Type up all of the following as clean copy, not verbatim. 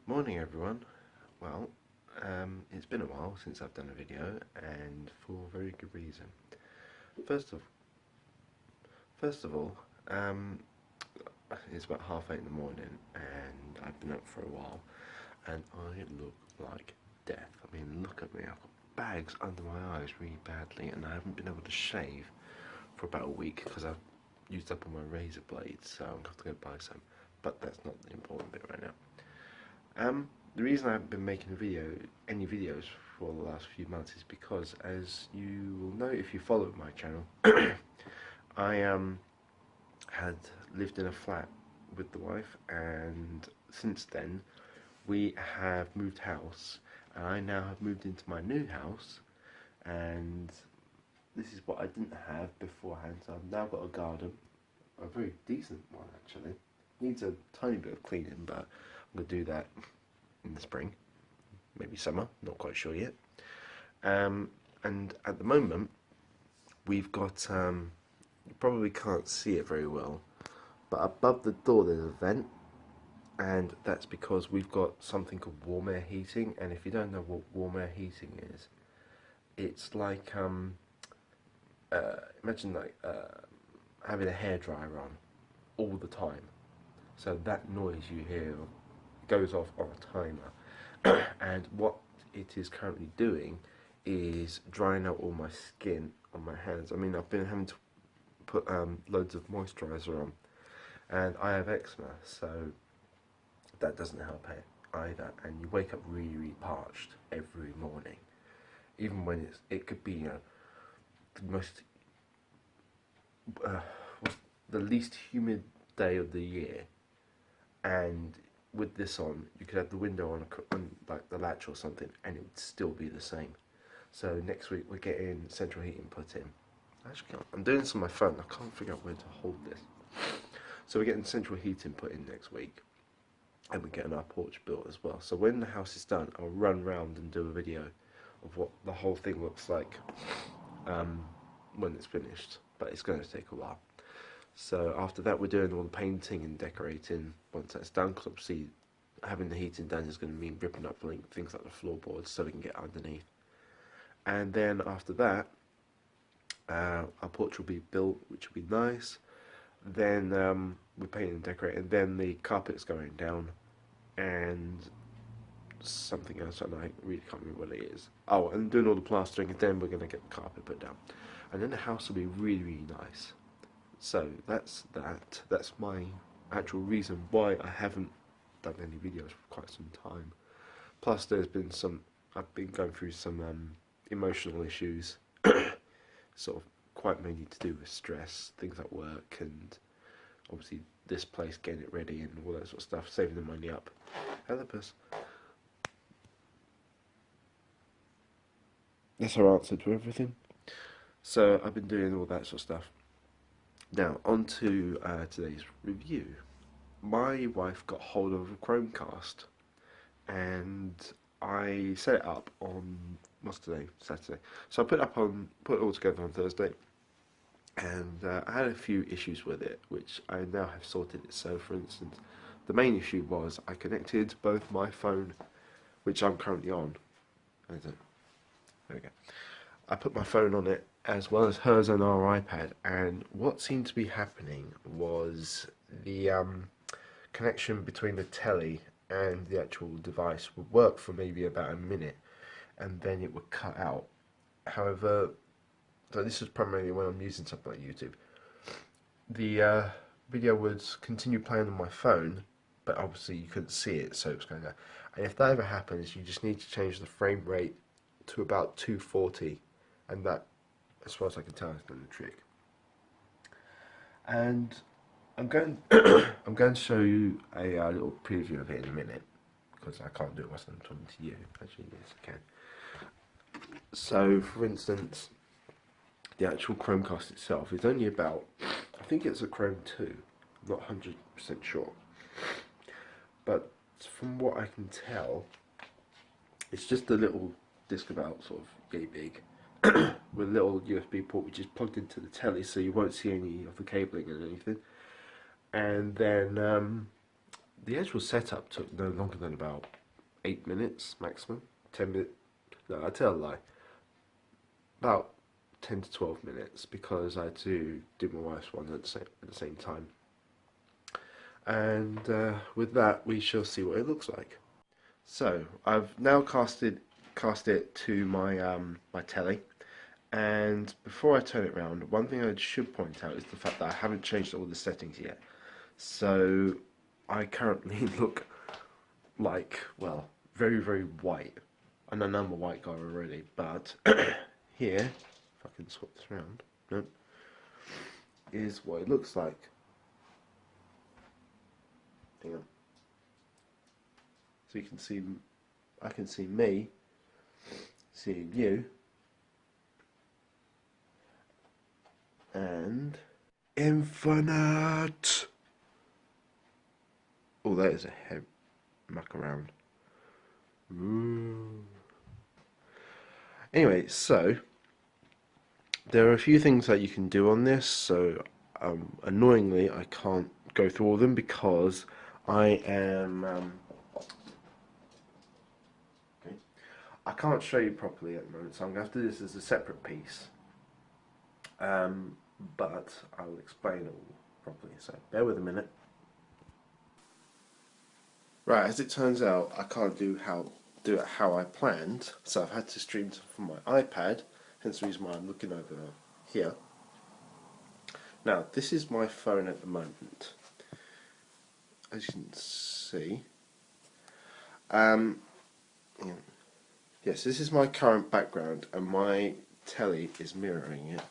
Morning everyone. Well, it's been a while since I've done a video, and for a very good reason. First of first of all, it's about 8:30 in the morning, and I've been up for a while, and I look like death. I mean, look at me. I've got bags under my eyes really badly, and I haven't been able to shave for about a week because I've used up all my razor blades, so I'm going to have to go buy some. But that's not the important bit right now. The reason I haven't been making any videos for the last few months is because, as you will know if you follow my channel, I had lived in a flat with the wife, and since then we have moved house, and I now have moved into my new house, and this is what I didn't have beforehand. So I've now got a garden, a very decent one actually. Needs a tiny bit of cleaning, but I'm going to do that in the spring, maybe summer, not quite sure yet. And at the moment, we've got, you probably can't see it very well, but above the door there's a vent, and that's because we've got something called warm air heating. And if you don't know what warm air heating is, it's like, imagine like having a hairdryer on all the time. So that noise you hear goes off on a timer, and what it is currently doing is drying out all my skin on my hands. I mean, I've been having to put loads of moisturiser on, and I have eczema, so that doesn't help it either. And you wake up really, really parched every morning, even when it could be, the most the least humid day of the year, and with this on, you could have the window on like the latch or something, and it would still be the same. So next week we're getting central heating put in. I'm doing this on my phone. I can't figure out where to hold this. So we're getting central heating put in next week, and we're getting our porch built as well. So when the house is done, I'll run round and do a video of what the whole thing looks like when it's finished. But it's going to take a while. So after that, we're doing all the painting and decorating once that's done, because obviously having the heating done is going to mean ripping up things like the floorboards so we can get underneath. And then after that, our porch will be built, which will be nice. Then we're painting and decorating. Then the carpet's going down, and something else, and I really can't remember what it is. Oh, and doing all the plastering, and then we're going to get the carpet put down. And then the house will be really, really nice. So that's that. That's my actual reason why I haven't done any videos for quite some time. Plus, I've been going through some emotional issues, sort of quite mainly to do with stress, things at work, and obviously this place, getting it ready and all that sort of stuff, saving the money up. Hello, puss. That's our answer to everything. So I've been doing all that sort of stuff. Now, on to today's review. My wife got hold of a chromecast, and I set it up on, what's today? Saturday. So I put it all together on Thursday, and I had a few issues with it, which I now have sorted it. So, for instance, the main issue was I connected both my phone, which I'm currently on. There we go. I put my phone on it, as well as hers and our iPad, and what seemed to be happening was the connection between the telly and the actual device would work for maybe about a minute, and then it would cut out. However, so this is primarily when I'm using something like YouTube. The video would continue playing on my phone, but obviously you couldn't see it, so it was going to go. And if that ever happens, you just need to change the frame rate to about 240, and that, as far as I can tell, has done the trick. And I'm going I'm going to show you a little preview of it in a minute, because I can't do it whilst I'm talking to you. Actually, yes, I can. So, for instance, the actual Chromecast itself is only about, I think it's a Chrome 2, I'm not 100% sure. But from what I can tell, it's just a little disc about sort of yay big, with a little USB port which is plugged into the telly, so you won't see any of the cabling and anything. And then The actual setup took no longer than about 8 minutes maximum. 10 minutes. No, I tell a lie. About 10 to 12 minutes because I had to do my wife's one at the same time. And with that, we shall see what it looks like. So I've now cast it to my telly, and before I turn it around, one thing I should point out is the fact that I haven't changed all the settings yet. So I currently look like, well, very, very white. I know I'm a white guy already, but here, if I can swap this around, nope, is what it looks like. Hang on. So you can see, I can see me, seeing you, and infinite. Oh, that is a head muck around. Ooh. Anyway, so there are a few things that you can do on this. So annoyingly, I can't go through all of them because I am. Okay, I can't show you properly at the moment, so I'm going to have to do this as a separate piece. But I'll explain it all properly. So bear with a minute. Right, as it turns out, I can't do it how I planned, so I've had to stream from my iPad, hence the reason why I'm looking over here. Now, this is my phone at the moment, as you can see. Yes, this is my current background, and my telly is mirroring it.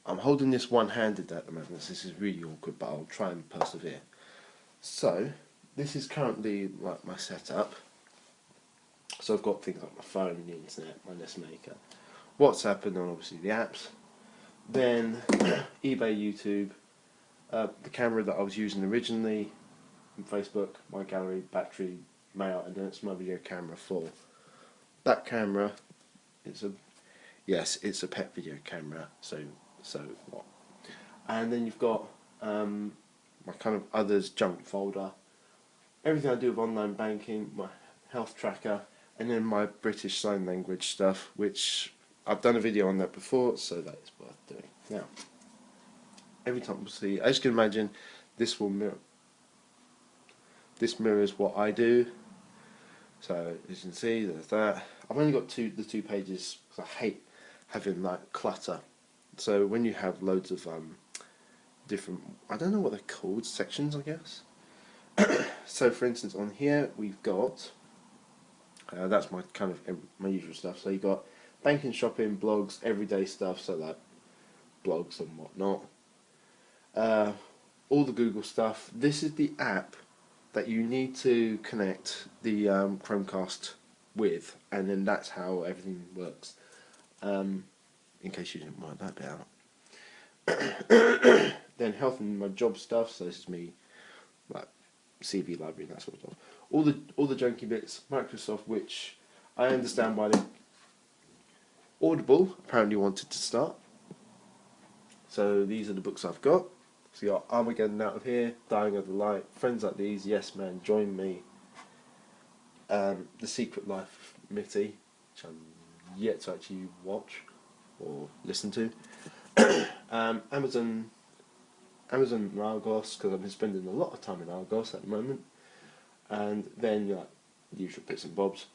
I'm holding this one-handed at the moment, so this is really awkward, but I'll try and persevere. So, this is currently like my setup. So I've got things like my phone, the internet, my Nest Maker, WhatsApp, and then obviously the apps. Then eBay, YouTube, the camera that I was using originally, Facebook, my gallery, battery, mail, and then it's my video camera 4. That camera, it's a pet video camera. So what? And then you've got my kind of others junk folder, everything I do with online banking, my health tracker, and then my British Sign Language stuff, which I've done a video on that before, so that is worth doing. Now, every time we see, as you can imagine, this will mirror. This mirrors what I do. So as you can see, there's that. I've only got the two pages because I hate having like clutter. So when you have loads of different, I don't know what they're called, sections, I guess. So for instance, on here we've got. That's my kind of my usual stuff. So you've got banking, shopping, blogs, everyday stuff, so like blogs and whatnot. All the Google stuff. This is the app that you need to connect the Chromecast with, and then that's how everything works. In case you didn't work that bit out. Then health and my job stuff. So this is me, like CV library and that sort of stuff. All the junky bits, Microsoft, which I understand why they Audible apparently wanted to start. So these are the books I've got. So you got Armageddon Out of Here, Dying of the Light, Friends Like These, Yes Man, Join Me, The Secret Life of Mitty, which I'm yet to actually watch or listen to. Amazon Argos, because I've been spending a lot of time in Argos at the moment. And then the usual bits and bobs.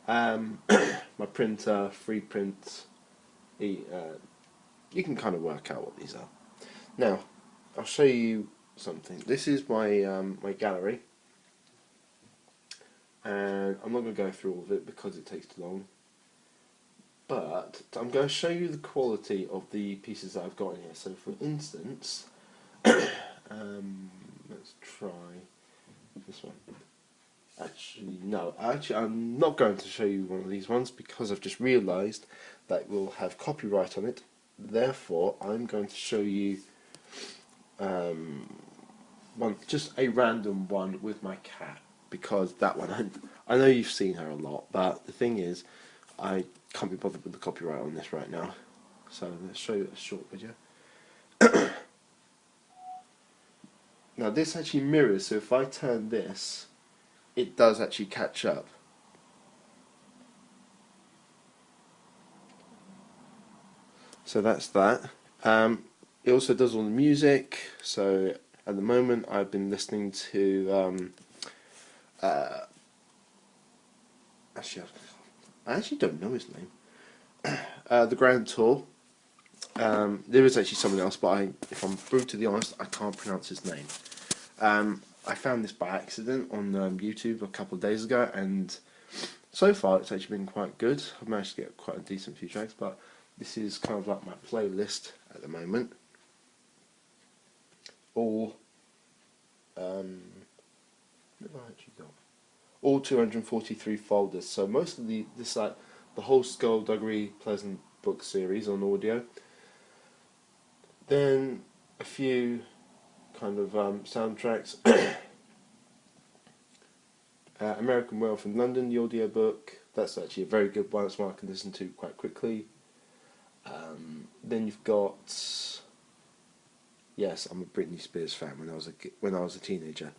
My printer, free print. You can kind of work out what these are. Now, I'll show you something. This is my my gallery, and I'm not going to go through all of it because it takes too long. But I'm going to show you the quality of the pieces that I've got in here. So, for instance, let's try this one. Actually, no. I'm not going to show you one of these ones because I've just realised that it will have copyright on it. Therefore, I'm going to show you just a random one with my cat, because that one I know you've seen her a lot, but the thing is, I can't be bothered with the copyright on this right now. So let's show you a short video. Now this actually mirrors, so if I turn this, it does actually catch up. So that's that. It also does all the music. So at the moment, I've been listening to. Actually, I actually don't know his name. The Grand Tour. There is actually someone else, but if I'm brutally honest, I can't pronounce his name. I found this by accident on YouTube a couple of days ago, and so far it's actually been quite good. I've managed to get quite a decent few tracks, but this is kind of like my playlist at the moment. All, what have I actually got? All 243 folders. So most of this like the whole Skullduggery Pleasant book series on audio. Then a few kind of soundtracks. American Wealth in London, the audiobook. That's actually a very good one. It's one I can listen to quite quickly. Then you've got, yes, I'm a Britney Spears fan when I was a teenager.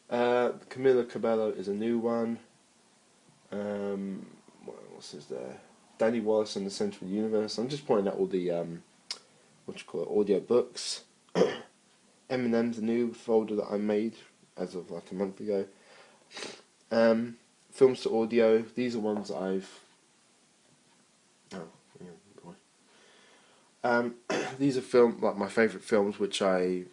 Camila Cabello is a new one. What else is there? Danny Wallace and the Central Universe. I'm just pointing out all the audio books. Eminem's a new folder that I made as of like a month ago. Films to audio. These are ones that I've. Oh, yeah, boy. These are like my favourite films, which I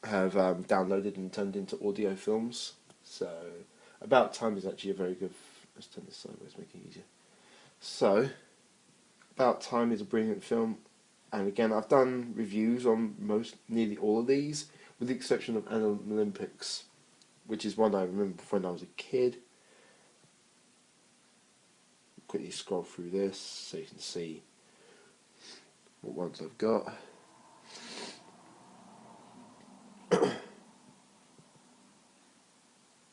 have downloaded and turned into audio films. So, About Time is actually a very good. Let's turn this sideways, make it easier. So, About Time is a brilliant film, and again, I've done reviews on nearly all of these, with the exception of Animal Olympics, which is one I remember when I was a kid. Quickly scroll through this so you can see what ones I've got.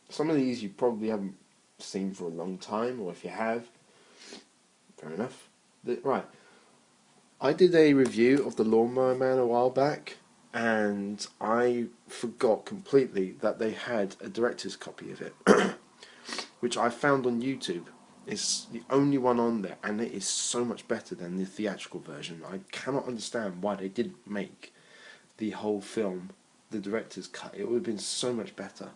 Some of these you probably haven't seen for a long time, or if you have, fair enough. Right, I did a review of The Lawnmower Man a while back, and I forgot completely that they had a director's copy of it, which I found on YouTube. It's the only one on there, and it is so much better than the theatrical version. I cannot understand why they didn't make the whole film the director's cut. It would have been so much better.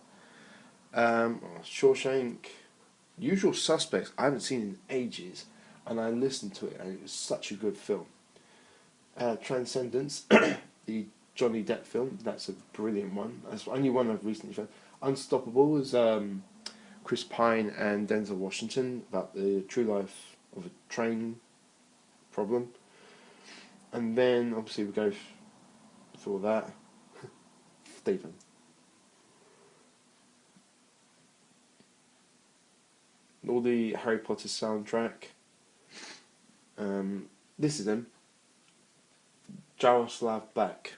Shawshank, Usual Suspects, I haven't seen in ages, and I listened to it, and it was such a good film. Transcendence, the Johnny Depp film, that's a brilliant one. That's the only one I've recently found. Unstoppable is Chris Pine and Denzel Washington about the true life of a train problem. And then, obviously, we go for that. Stephen. All the Harry Potter soundtrack. This is him. Jaroslav Bach.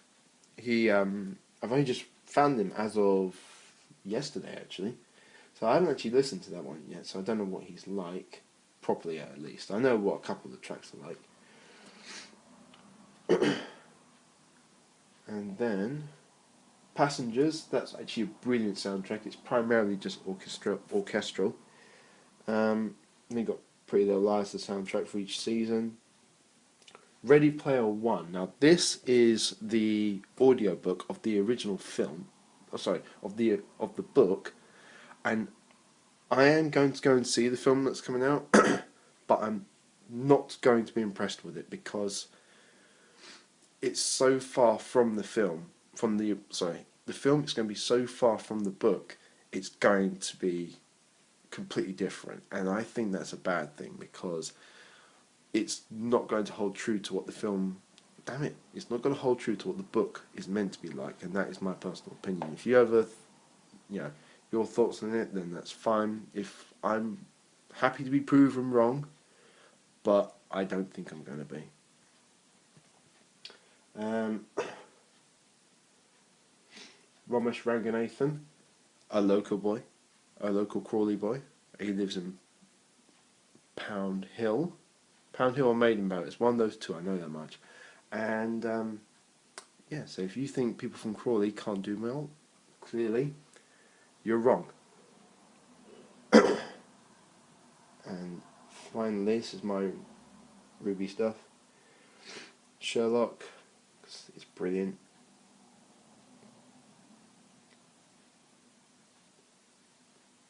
I've only just found him as of yesterday, actually. So I haven't actually listened to that one yet, so I don't know what he's like, properly at least. I know what a couple of the tracks are like. And then, Passengers, that's actually a brilliant soundtrack. It's primarily just orchestral. Then you've got Pretty Little Lies, the soundtrack for each season. Ready Player One. Now this is the audiobook of the original film. Of the book, and I am going to go and see the film that's coming out, but I'm not going to be impressed with it because it's so far from the film. The film is going to be so far from the book. It's going to be completely different, and I think that's a bad thing because it's not going to hold true to what the film. Damn it! It's not going to hold true to what the book is meant to be like, and that is my personal opinion. If you ever, your thoughts on it, then that's fine. If I'm happy to be proven wrong, but I don't think I'm going to be. Ramesh Ranganathan, a local Crawley boy. He lives in Pound Hill or Maidenbow. It's one of those two. I know that much. And yeah, so if you think people from Crawley can't do well, clearly you're wrong. And finally, this is my Ruby stuff. Sherlock, 'cause it's brilliant.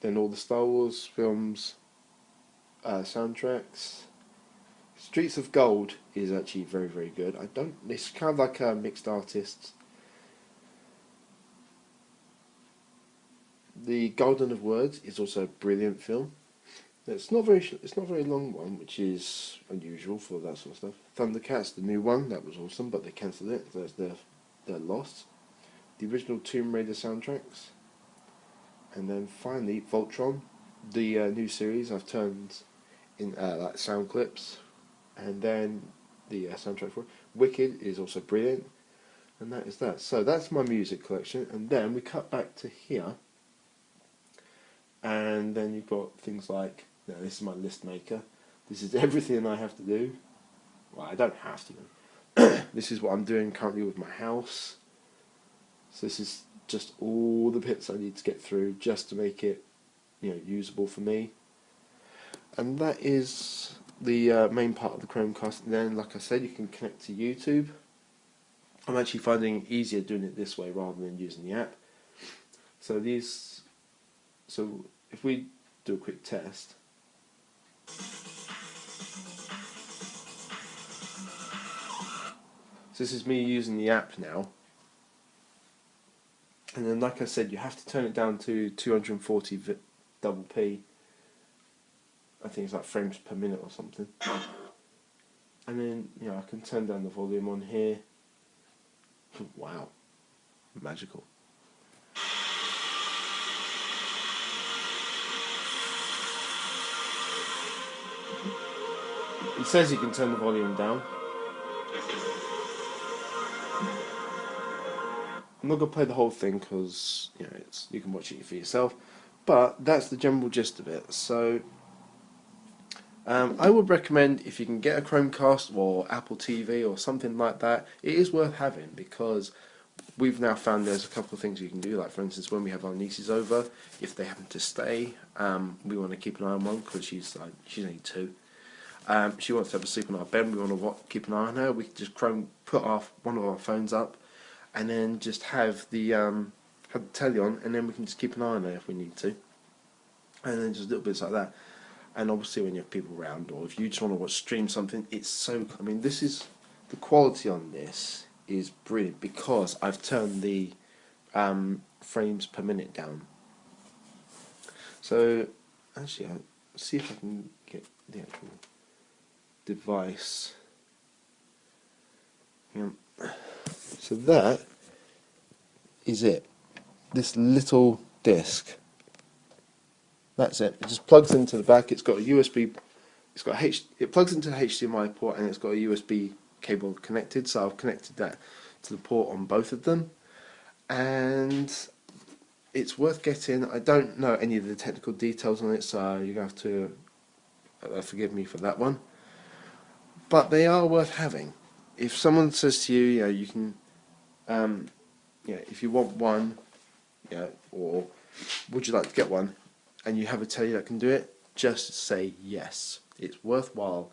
Then all the Star Wars films, soundtracks. Streets of Gold is actually very, very good. It's kind of like mixed artists. The Golden of Words is also a brilliant film. It's not very long one, which is unusual for that sort of stuff. Thundercats, the new one, that was awesome, but they cancelled it, so they're lost. The original Tomb Raider soundtracks. And then finally, Voltron, the new series I've turned in like sound clips, and then the soundtrack for it. Wicked is also brilliant, and that is that. So that's my music collection, and then we cut back to here, and then you've got things like, this is my list maker. This is everything I have to do. Well, I don't have to. This is what I'm doing currently with my house. So this is just all the bits I need to get through just to make it, usable for me. And that is the main part of the Chromecast. And then, like I said, you can connect to YouTube. I'm actually finding it easier doing it this way rather than using the app. So if we do a quick test. So this is me using the app now. And then, like I said, you have to turn it down to 240 double P. I think it's like frames per minute or something. And then, I can turn down the volume on here. Wow. Magical. It says you can turn the volume down. I'm not going to play the whole thing because you can watch it for yourself, but that's the general gist of it. So I would recommend, if you can get a Chromecast or Apple TV or something like that, it is worth having, because we've now found there's a couple of things you can do. Like, for instance, when we have our nieces over, if they happen to stay, we want to keep an eye on one because she's only 2. She wants to have a sleep on our bed. We want to keep an eye on her. We can just put one of our phones up, and then just have the telly on, and then we can just keep an eye on her if we need to, and then just little bits like that. And obviously, when you have people around, or if you just want to stream something, it's so. I mean, the quality on this is brilliant because I've turned the frames per minute down. So actually, I'll see if I can get the actual device. So that is it. This little disc. That's it. It just plugs into the back. It's got a USB. It plugs into the HDMI port, and it's got a USB cable connected. So I've connected that to the port on both of them, and it's worth getting. I don't know any of the technical details on it, so you're gonna have to forgive me for that one. But they are worth having. If someone says to you, you can, if you want one, or would you like to get one, and you have a telly that can do it, just say yes. It's worthwhile,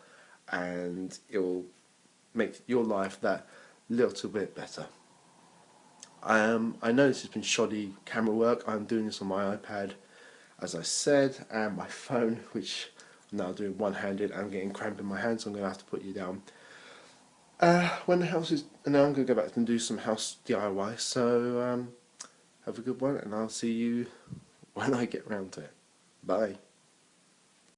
and it will make your life that little bit better. I know this has been shoddy camera work. I'm doing this on my iPad, as I said, and my phone, which I'm now doing one-handed. I'm getting cramp in my hands, so I'm going to have to put you down. When the house is... Now I'm going to go back and do some house DIY, so have a good one, and I'll see you when I get round to it. Bye.